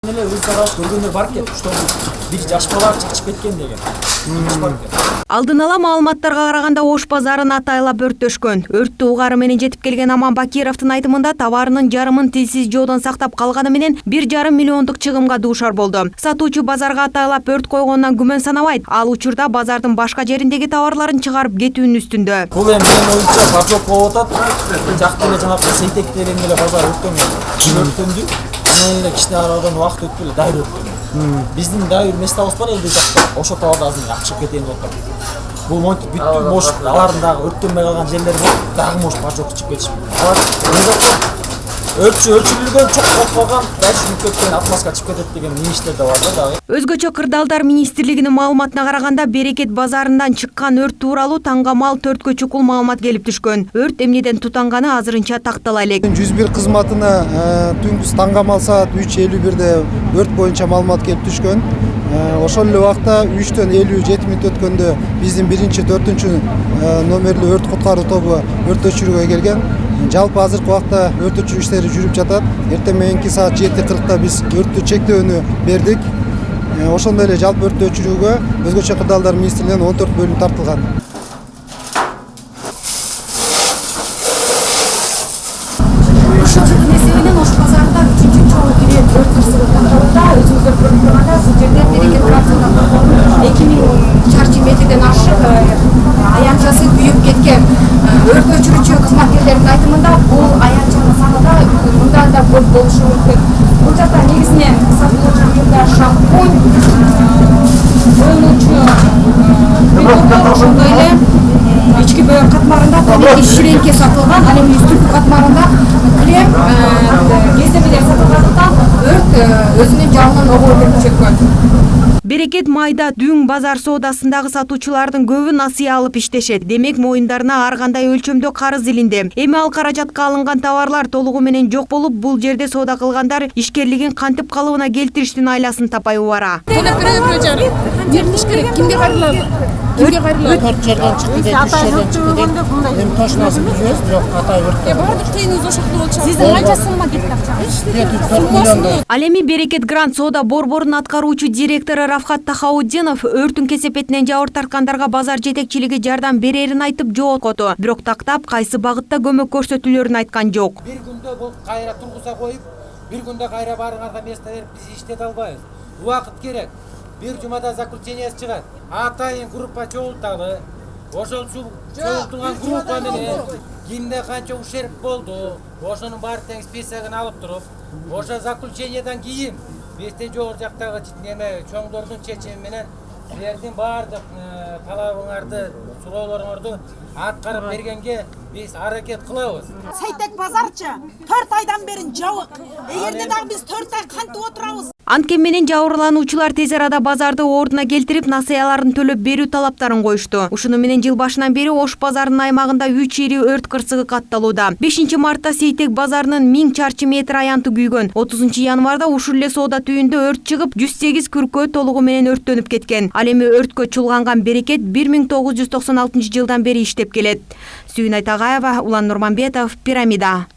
Эле өз тарап көргөндөр бар экен, что бир жаш бала чачып кеткен деген. Алдын ала маалыматтарга караганда Ош базарын атайлап өрттөшкөн. Өрттү угары менен жетип келген Аман Бакировдун айтымында товарынын жарымын тилсиз жоодон сактап калганы менен 1,5 миллиондук чыгымга дуушар болду. Сатуучу базарга атайлап өрт койгонунан күмөн санабайт. Ал учурда базардын башка жериндеги товарларын чыгарып кетүүнүн үстүндө. Бул эми менин оюмча сатып болуп атат. Жакты эле жанагы сейтек деген эле базар өрттөндү. Менен эле кичине арадан убакыт өтүп эле дайыр өттү. Биздин дайыр местабыз бар элде жакта. Ошо товарды азыр чыгып кетейин деп атат. Бул монтип бүттү, мош алардын дагы өрттөнбөй калган жерлери бар. Дагы мош пачок чыгып кетишти. Алар Ölçülülgön çok korkmagan, belki müketken atmaska çıkıp кетет деген министр да бар да дагы. Өзгөчө Кырдаалдар министрлигинин маалыматына караганда Берекет базарынан чыккан өрт тууралуу таңгамал 4кө чукул маалымат келип түшкөн. Өрт эмнеден тутанганы азырынча тактала элек. 101 кызматына түнкү таңгамал саат 3:51 өрт боюнча маалымат келип түшкөн. Ошол эле убакта 3-төн 57 мүнөт өткөндө биздин 1-4 номерлүү өрт куткаруу тобу өрт өчүрүүгө келген. Жалпы азыркы убакта өрт өчүрүү иштери жүрүп жатат. Эртең мененки саат 7:40 биз өрттү чектөөнү бердик. Ошондой эле жалпы өрт өчүрүүгө өзгөчө Кырдаалдар министрлигинен 14 бөлүм тартылган. Ош базарында 3-чү чоң кирет өрт кырсыгы тартылды. Өзүңүздөр көрүп тургандай, бул жерде Берекет базарында 2000 чарчы метрден ашык аянтчасы күйүп кеткен. Өрт өчүрүүчү кызматкерлердин айтымында бул аянтчанын санында мындан да көп болушу мүмкүн. Бул жакта негизинен сатылуучу шампунь, бойлочу, ошондой эле ички бөйөк катмарында табиғи ширеңке сатылган, ал эми үстүркү катмарында крем, кездемелер сатылгандыктан өрт өзүнүн жалынын огордуп чөккөн. Берекет майда дүң базар соодасындагы сатуучулардын көбү насыя алып иштешет. Демек моюндарына ар кандай өлчөмдө карыз илинди. Эми ал каражатка алынган товарлар толугу менен жок болуп, бул жерде соода кылгандар ишкерлигин кантип калыбына келтириштин айласын таппай убара. Нертиш керек, кимге кайрылат? Кимге кайрылат? Төрт жерден чыкты деп, 3 жерден чыкты деп. Эми точносын билбейбиз, бирок атай өрттө. Бардык тыйыныңыз ошокто болчу. Сиздин канча сумма кетти акчаңыз? 4 миллиондой. Ал эми Берекет Грант соода борборунун аткаруучу директору Рафхат Тахауддинов өрттүн кесепетинен жабыр тарткандарга базар жетекчилиги жардам берерин айтып жооткоту. Бирок тактап кайсы багытта көмөк көрсөтүлөрүн айткан жок. Bir günde bu kayra turguza koyup, bir günde kayra barınarda mesle verip biz işlet albayız. Vakit gerek. Bir cumada zaklучениесі çıkar. Atayın gruppa çoğultalı. Oşol şu çoğultulan gruppa mene kimde kança uşerip boldu. Oşonun bari teң списогын alıp durup, oşo zaklучениеден кийин бесте жогору жактагы неме чоңдордун чечими менен силердин баардык талабыңарды, суроолоруңарды аткарып бергенге биз аракет кылабыз. Сейтек базарчы 4 айдан бери жабык. Эгерде дагы биз 4 ай кантип отурабыз? Анткени менен жабырлануучулар тез арада базарды ордуна келтирип, насыяларын төлөп берүү талаптарын коюшту. Ушуну менен жыл башынан бери Ош базарынын аймагында 3 ири өрт кырсыгы катталууда. 5-мартта Сейтек базарынын 1000 чарчы метр аянты күйгөн. 30-январда ушул эле соода түйүндө өрт чыгып, 108 күркө толугу менен өрттөнүп кеткен. Ал эми өрткө чулганган Берекет 1996 жылдан бери иштеп келет. Сүйүн Айтагаева, Улан Нурманбетов, Пирамида.